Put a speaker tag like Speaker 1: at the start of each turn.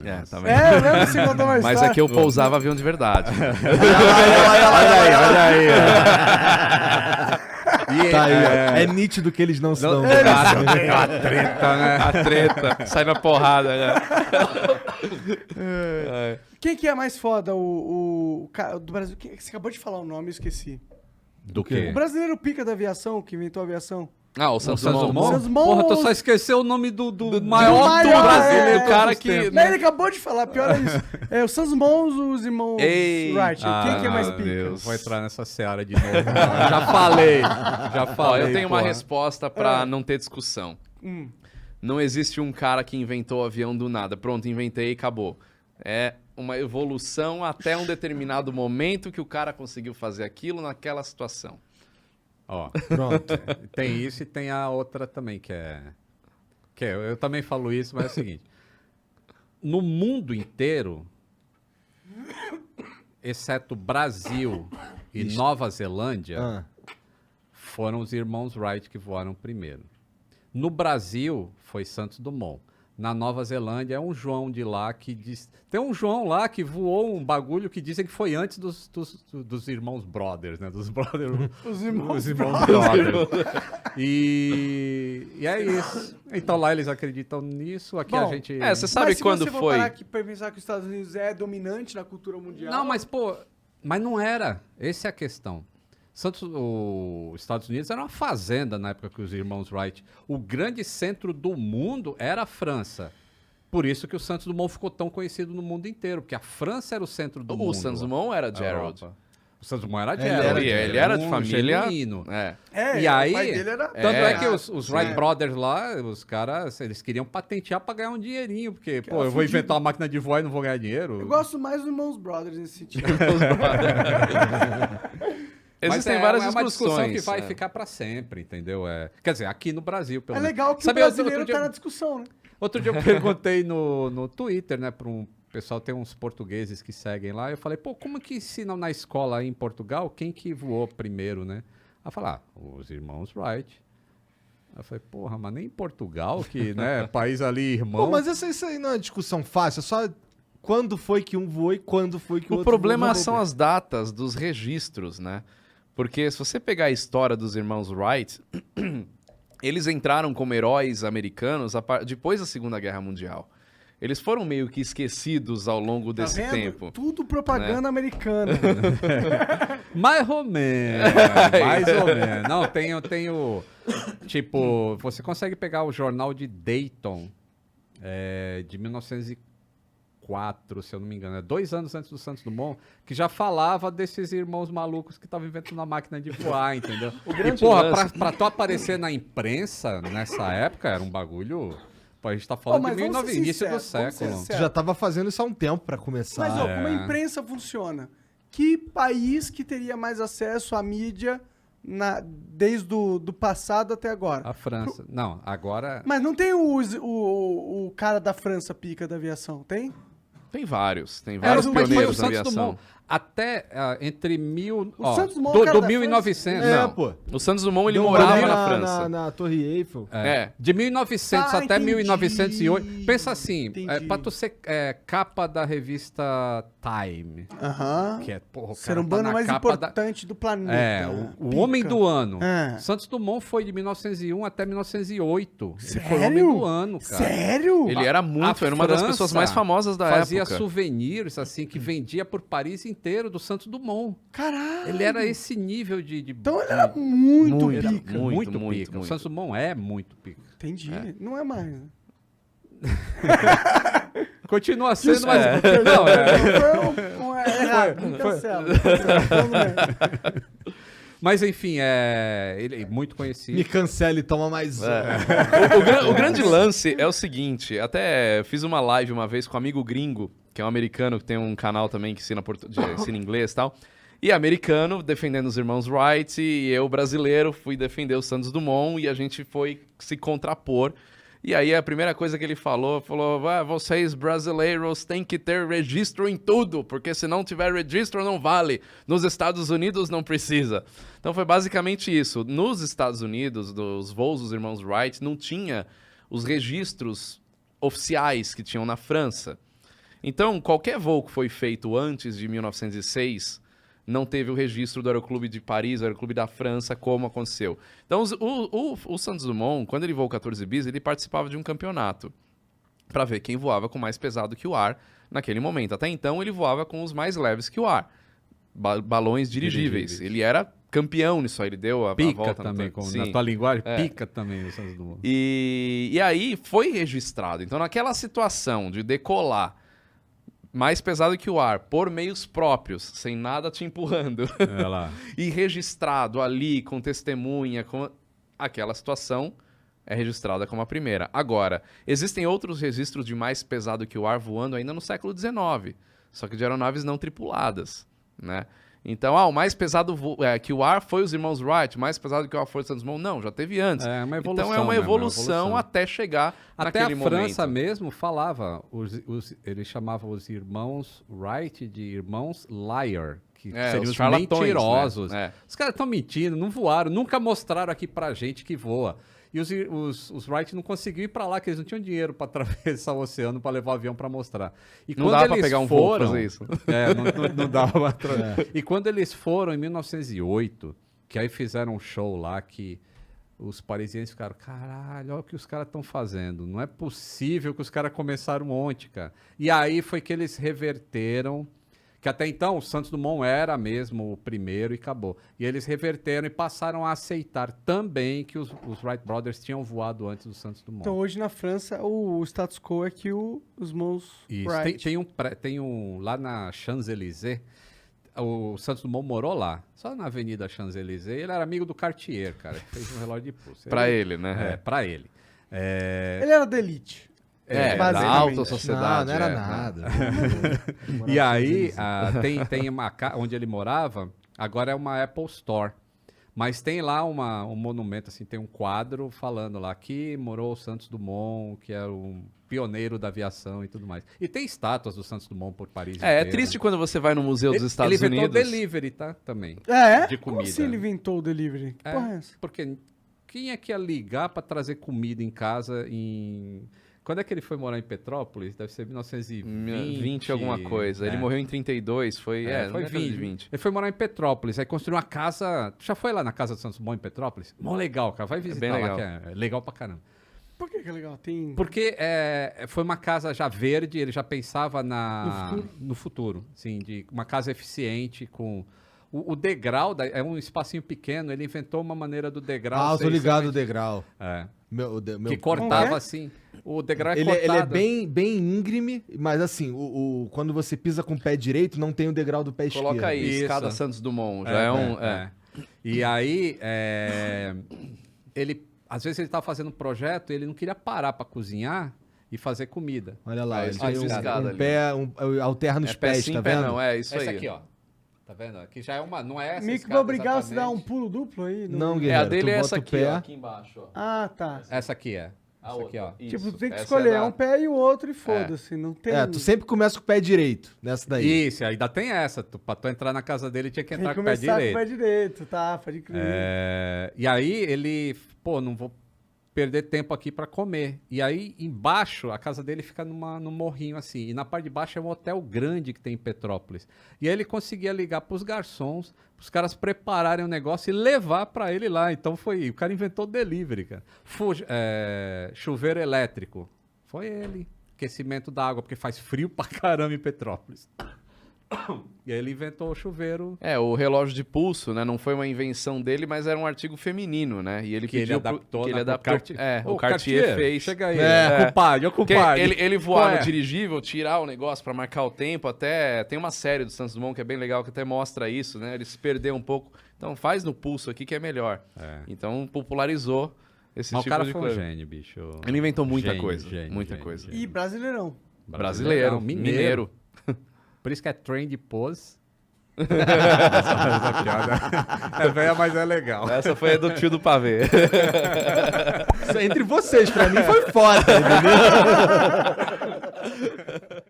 Speaker 1: É, tá vendo?
Speaker 2: Lembra que você contou uma história?
Speaker 1: Mas é que eu pousava avião de verdade.
Speaker 3: Olha aí.
Speaker 4: Tá aí, ó. É nítido que eles não se dão.
Speaker 1: A treta, né? A treta. Sai na porrada, né?
Speaker 2: Quem que é mais foda? O cara do Brasil? Você acabou de falar o nome, eu esqueci.
Speaker 3: Do quê?
Speaker 2: O brasileiro pica da aviação, que inventou a aviação.
Speaker 1: Ah, o Santos
Speaker 3: Santos
Speaker 1: Dumont.
Speaker 3: Dumont?
Speaker 2: Santos Dumont.
Speaker 3: Porra, tu só esqueceu o nome do maior do
Speaker 2: maior,
Speaker 3: Brasil.
Speaker 1: O cara que...
Speaker 2: Mas ele acabou de falar, pior é isso. É o Santos Dumont, os irmãos
Speaker 1: Ei.
Speaker 2: Wright. Quem que é mais
Speaker 3: meu
Speaker 2: pica?
Speaker 3: Deus. Vou entrar nessa seara de novo. Não. Já falei.
Speaker 1: Ó, eu tenho uma
Speaker 3: porra.
Speaker 1: resposta pra não ter discussão. Não existe um cara que inventou o avião do nada. Pronto, inventei e acabou. É uma evolução até um determinado momento que o cara conseguiu fazer aquilo naquela situação.
Speaker 3: Ó,
Speaker 4: Pronto.
Speaker 3: tem isso e tem a outra também, eu também falo isso, mas é o seguinte. No mundo inteiro, exceto Brasil e Nova Zelândia,
Speaker 4: Ah,
Speaker 3: foram os irmãos Wright que voaram primeiro. No Brasil, foi Santos Dumont. Na Nova Zelândia, é um João de lá que diz... Tem um João lá que voou um bagulho que dizem que foi antes dos irmãos Brothers, né? Dos brothers...
Speaker 2: Os irmãos
Speaker 3: Brothers. E é isso. Então lá eles acreditam nisso, aqui a
Speaker 2: Bom,
Speaker 3: gente...
Speaker 1: Você sabe
Speaker 2: Mas se
Speaker 1: quando
Speaker 2: você for
Speaker 1: foi?
Speaker 2: parar aqui pra pensar que os Estados Unidos é dominante na cultura mundial...
Speaker 3: Não, mas pô... Mas não era. Essa é a questão. Os Estados Unidos era uma fazenda na época que os irmãos Wright... O grande centro do mundo era a França. Por isso que o Santos Dumont ficou tão conhecido no mundo inteiro, porque a França era o centro do mundo.
Speaker 1: O Santos Dumont era
Speaker 3: a
Speaker 1: Gerald.
Speaker 3: Europa. O Santos Dumont era
Speaker 4: Ele
Speaker 3: Gerald.
Speaker 1: Ele era de
Speaker 3: um
Speaker 1: família...
Speaker 3: genuíno.
Speaker 1: É.
Speaker 3: E aí,
Speaker 2: o pai dele era...
Speaker 3: Tanto é que
Speaker 1: É,
Speaker 3: os Wright Brothers lá, os caras, eles queriam patentear pra ganhar um dinheirinho, porque, pô,
Speaker 2: era
Speaker 3: eu vou
Speaker 2: fudido.
Speaker 3: inventar uma máquina de voar e não vou ganhar dinheiro.
Speaker 2: Eu gosto mais dos irmãos Brothers nesse sentido.
Speaker 3: Mas
Speaker 1: Existem várias
Speaker 3: é uma discussão
Speaker 1: discussões.
Speaker 3: que vai ficar pra sempre, entendeu? Quer dizer, aqui no Brasil, pelo
Speaker 2: É
Speaker 3: menos.
Speaker 2: legal que
Speaker 3: Sabe,
Speaker 2: o brasileiro
Speaker 3: outro dia-
Speaker 2: tá na discussão, né?
Speaker 3: Outro dia eu perguntei no Twitter, né, para um pessoal, tem uns portugueses que seguem lá, eu falei, pô, como que ensinam na escola aí em Portugal quem que voou primeiro, né? Aí falaram, os irmãos Wright. Aí eu falei, porra, mas nem em Portugal, que, né, país ali irmão.
Speaker 4: Pô, mas isso aí não é discussão fácil, é só quando foi que um voou e quando foi que o
Speaker 1: O
Speaker 4: outro
Speaker 1: problema
Speaker 4: voou.
Speaker 1: são as datas dos registros, né? Porque se você pegar a história dos irmãos Wright, eles entraram como heróis americanos depois da Segunda Guerra Mundial. Eles foram meio que esquecidos ao longo
Speaker 2: Tá
Speaker 1: desse
Speaker 2: vendo?
Speaker 1: tempo.
Speaker 2: Tudo propaganda americana.
Speaker 3: Mais ou menos, mais ou menos. Não, tenho, tipo, você consegue pegar o jornal de Dayton, de 1904, se eu não me engano, 2 anos antes do Santos Dumont, que já falava desses irmãos malucos que estavam inventando uma máquina de voar, entendeu? E, porra, pra tu aparecer na imprensa nessa época, era um bagulho... Pô, a gente tá falando
Speaker 2: mas
Speaker 3: de
Speaker 2: vamos ser
Speaker 3: início do
Speaker 2: sinceros, vamos ser
Speaker 3: século.
Speaker 2: sinceros.
Speaker 4: Tu já tava fazendo isso há um tempo pra começar.
Speaker 2: Mas, ó, como a imprensa funciona? Que país que teria mais acesso à mídia desde do passado até agora?
Speaker 3: A França. Não, agora...
Speaker 2: Mas não tem o cara da França pica da aviação, tem?
Speaker 1: Tem vários
Speaker 3: Mas
Speaker 1: pioneiros
Speaker 3: foi
Speaker 1: na
Speaker 3: o Santos
Speaker 1: aviação.
Speaker 3: Dumont. Até entre mil...
Speaker 2: O
Speaker 3: ó,
Speaker 2: Santos Dumont é o cara
Speaker 3: do
Speaker 2: da
Speaker 3: 1900.
Speaker 4: É,
Speaker 3: Não.
Speaker 4: pô.
Speaker 1: O Santos Dumont, ele
Speaker 4: Deu um
Speaker 1: morava
Speaker 4: rolê
Speaker 1: na França.
Speaker 4: Na Torre Eiffel.
Speaker 1: De
Speaker 3: 1900
Speaker 2: Ah,
Speaker 3: até
Speaker 2: entendi.
Speaker 3: 1908. Pensa assim,
Speaker 2: Entendi.
Speaker 3: pra tu ser capa da revista Time,
Speaker 2: Aham.
Speaker 3: que é, porra, o
Speaker 2: Ser
Speaker 3: cara tá
Speaker 2: humano
Speaker 3: na
Speaker 2: mais
Speaker 3: capa
Speaker 2: importante do planeta.
Speaker 3: o
Speaker 2: Pica.
Speaker 3: homem do ano.
Speaker 2: É.
Speaker 3: Santos Dumont foi de 1901 até 1908. Ele foi o
Speaker 2: Sério?
Speaker 3: homem do ano, cara.
Speaker 2: Sério?
Speaker 1: Ele era muito,
Speaker 3: A
Speaker 1: era uma das
Speaker 3: França
Speaker 1: pessoas mais famosas da
Speaker 3: fazia
Speaker 1: época.
Speaker 3: souvenirs, assim, que vendia por Paris inteiro do Santos Dumont.
Speaker 2: Caralho.
Speaker 3: Ele era esse nível de
Speaker 2: Então ele era muito
Speaker 1: Muito,
Speaker 2: pica.
Speaker 1: muito,
Speaker 3: pica.
Speaker 1: muito.
Speaker 3: O Santos Dumont é muito pica.
Speaker 2: Entendi. Não é mais. né?
Speaker 3: Continua sendo, mas...
Speaker 2: Perdão,
Speaker 3: Não,
Speaker 2: foi errado. Me cancela.
Speaker 3: Mas enfim, ele é muito conhecido.
Speaker 4: Me cancele, toma mais um.
Speaker 1: O grande lance é o seguinte, até fiz uma live uma vez com um amigo gringo, que é um americano que tem um canal também que ensina inglês e tal. E americano defendendo os irmãos Wright, e eu, brasileiro, fui defender o Santos Dumont, e a gente foi se contrapor. E aí a primeira coisa que ele falou, vocês brasileiros têm que ter registro em tudo, porque se não tiver registro não vale. Nos Estados Unidos não precisa. Então foi basicamente isso. Nos Estados Unidos, dos voos dos irmãos Wright, não tinha os registros oficiais que tinham na França. Então, qualquer voo que foi feito antes de 1906 não teve o registro do Aeroclube de Paris, do Aeroclube da França, como aconteceu. Então, o Santos Dumont, quando ele voou 14 bis, ele participava de um campeonato para ver quem voava com mais pesado que o ar naquele momento. Até então, ele voava com os mais leves que o ar. Balões dirigíveis. Ele era campeão nisso aí, ele deu a
Speaker 3: Pica
Speaker 1: volta
Speaker 3: também,
Speaker 1: Sim.
Speaker 3: na tua linguagem, pica também o Santos Dumont.
Speaker 1: E aí foi registrado. Então, naquela situação de decolar mais pesado que o ar, por meios próprios, sem nada te empurrando,
Speaker 3: Olha lá.
Speaker 1: e registrado ali com testemunha, aquela situação é registrada como a primeira. Agora, existem outros registros de mais pesado que o ar voando ainda no século XIX, só que de aeronaves não tripuladas, né? Então, o mais pesado que o ar foi os irmãos Wright, mais pesado que o ar foi o Santos Dumont. Não, já teve antes.
Speaker 3: É uma evolução.
Speaker 1: Então é uma
Speaker 3: mesmo,
Speaker 1: evolução até chegar
Speaker 3: Até
Speaker 1: naquele
Speaker 3: a
Speaker 1: momento.
Speaker 3: França mesmo falava, eles chamavam os irmãos Wright de irmãos liar, que seriam
Speaker 1: os
Speaker 3: os
Speaker 1: charlatões,
Speaker 3: mentirosos.
Speaker 1: né?
Speaker 3: Os caras estão mentindo, não voaram, nunca mostraram aqui pra gente que voa. E os Wright não conseguiam ir pra lá, que eles não tinham dinheiro pra atravessar o oceano pra levar o avião pra mostrar. E
Speaker 1: Não
Speaker 3: quando
Speaker 1: dava pra
Speaker 3: eles
Speaker 1: pegar um voo pra
Speaker 3: foram,
Speaker 1: fazer isso.
Speaker 3: não dava pra... E quando eles foram em 1908, que aí fizeram um show lá que os parisienses ficaram, caralho, olha o que os caras estão fazendo. Não é possível que os caras começaram ontem, cara. E aí foi que eles reverteram, que até então o Santos Dumont era mesmo o primeiro e acabou. E eles reverteram e passaram a aceitar também que os Wright Brothers tinham voado antes do Santos Dumont.
Speaker 2: Então hoje na França o status quo é que os irmãos
Speaker 3: Isso.
Speaker 2: Wright...
Speaker 3: Tem um lá na Champs-Élysées, o Santos Dumont morou lá, só na Avenida Champs-Élysées. Ele era amigo do Cartier, cara, que fez um relógio de pulso.
Speaker 1: Pra ele, né?
Speaker 3: Pra ele.
Speaker 2: Ele era da elite.
Speaker 1: Da
Speaker 2: basicamente.
Speaker 1: alta sociedade.
Speaker 4: Não era
Speaker 1: né?
Speaker 4: nada.
Speaker 3: E aí, tem uma onde ele morava, agora é uma Apple Store. Mas tem lá um monumento, assim, tem um quadro falando lá que morou o Santos Dumont, que era um pioneiro da aviação e tudo mais. E tem estátuas do Santos Dumont por Paris
Speaker 1: É
Speaker 3: inteira.
Speaker 1: triste quando você vai no Museu dos Estados
Speaker 3: Ele inventou
Speaker 1: Unidos.
Speaker 3: o delivery, tá? Também. De
Speaker 2: Como
Speaker 3: comida.
Speaker 2: assim ele inventou o delivery? Que porra é essa?
Speaker 3: Porque quem é que ia ligar para trazer comida em casa Quando é que ele foi morar em Petrópolis? Deve ser 1920.
Speaker 1: 20 alguma coisa. Ele morreu em 32, foi
Speaker 3: foi
Speaker 1: na década de 20.
Speaker 3: Ele foi morar em Petrópolis, aí construiu uma casa... Tu já foi lá na casa do Santos Dumont em Petrópolis? Mó legal, cara. Vai visitar
Speaker 1: bem
Speaker 3: lá,
Speaker 1: legal.
Speaker 3: que é legal pra caramba.
Speaker 2: Por que é legal? Tem...
Speaker 3: Porque foi uma casa já verde, ele já pensava no futuro, assim, de uma casa eficiente com... O degrau, é um espacinho pequeno, ele inventou uma maneira do degrau...
Speaker 4: Ah, eu tô ligado o degrau.
Speaker 3: É.
Speaker 4: Meu
Speaker 3: Que cortava
Speaker 2: Como é?
Speaker 3: assim. O degrau é
Speaker 4: Ele
Speaker 3: cortado.
Speaker 4: é bem íngreme, mas assim, quando você pisa com o pé direito, não tem o degrau do pé esquerdo.
Speaker 1: Coloca aí,
Speaker 3: Isso.
Speaker 1: escada Santos Dumont. Já é um...
Speaker 3: E aí, ele... Às vezes ele estava fazendo um projeto e ele não queria parar para cozinhar e fazer comida.
Speaker 4: Olha lá, ele
Speaker 1: faz
Speaker 4: tem
Speaker 1: escada
Speaker 4: um
Speaker 1: ali.
Speaker 4: pé, alterna os pés,
Speaker 1: sim,
Speaker 4: tá
Speaker 1: pé
Speaker 4: vendo?
Speaker 1: não, isso
Speaker 3: Essa
Speaker 1: aí.
Speaker 3: aqui, ó. Tá vendo? Aqui já é uma... Não é essa
Speaker 2: Meio que
Speaker 3: escada
Speaker 2: vai obrigar você a dar um
Speaker 3: exatamente.
Speaker 2: pulo duplo aí?
Speaker 4: Não,
Speaker 1: A
Speaker 4: guerreiro,
Speaker 1: dele
Speaker 4: tu
Speaker 1: é
Speaker 4: bota
Speaker 1: essa
Speaker 4: o
Speaker 1: aqui,
Speaker 4: pé.
Speaker 1: ó, aqui embaixo. Ó.
Speaker 2: Ah, tá.
Speaker 3: Essa aqui é. Essa aqui, ó.
Speaker 1: Isso,
Speaker 2: Tipo, tu tem que
Speaker 1: essa
Speaker 2: escolher,
Speaker 1: da-
Speaker 2: um pé e o outro e foda-se. Não tem...
Speaker 4: Tu sempre começa com o pé direito, nessa daí.
Speaker 3: Isso, ainda tem essa. Pra tu entrar na casa dele, tinha que
Speaker 2: Tem
Speaker 3: entrar
Speaker 2: que
Speaker 3: com o pé
Speaker 2: começar
Speaker 3: direito.
Speaker 2: com o pé direito, tá? Pode crer.
Speaker 3: E aí ele, não vou perder tempo aqui pra comer. E aí embaixo, a casa dele fica num morrinho assim. E na parte de baixo é um hotel grande que tem em Petrópolis. E aí ele conseguia ligar pros garçons, pros caras prepararem o negócio e levar pra ele lá. Então o cara inventou o delivery, cara. Chuveiro elétrico. Foi ele. Aquecimento da água, porque faz frio pra caramba em Petrópolis. E aí ele inventou o chuveiro.
Speaker 1: O relógio de pulso, né? Não foi uma invenção dele, mas era um artigo feminino, né? E ele
Speaker 3: Que ele
Speaker 1: pediu
Speaker 3: adaptou,
Speaker 1: que ele
Speaker 3: né, pro
Speaker 1: adaptou.
Speaker 3: Cartier.
Speaker 1: O Cartier fez.
Speaker 3: Chega aí.
Speaker 1: É.
Speaker 3: Compadre,
Speaker 1: Porque
Speaker 3: compadre.
Speaker 1: ele voar
Speaker 3: Qual
Speaker 1: no
Speaker 3: é?
Speaker 1: dirigível, tirar o negócio pra marcar o tempo, até tem uma série do Santos Dumont que é bem legal, que até mostra isso, né? Ele se perdeu um pouco. Então faz no pulso aqui que é melhor. Então popularizou esse
Speaker 3: Mas o
Speaker 1: tipo
Speaker 3: cara
Speaker 1: de
Speaker 3: foi um
Speaker 1: coisa.
Speaker 3: gênio, bicho.
Speaker 1: Ele inventou muita
Speaker 3: Gênio,
Speaker 1: coisa,
Speaker 3: gênio,
Speaker 1: muita
Speaker 3: gênio,
Speaker 1: coisa.
Speaker 3: gênio.
Speaker 2: E brasileirão.
Speaker 1: Brasileiro, mineiro.
Speaker 3: Por isso que é trend pose. Essa piada é velha, mas é legal.
Speaker 1: Essa foi a do tio do pavê.
Speaker 4: Isso é entre vocês, pra mim foi foda, entendeu?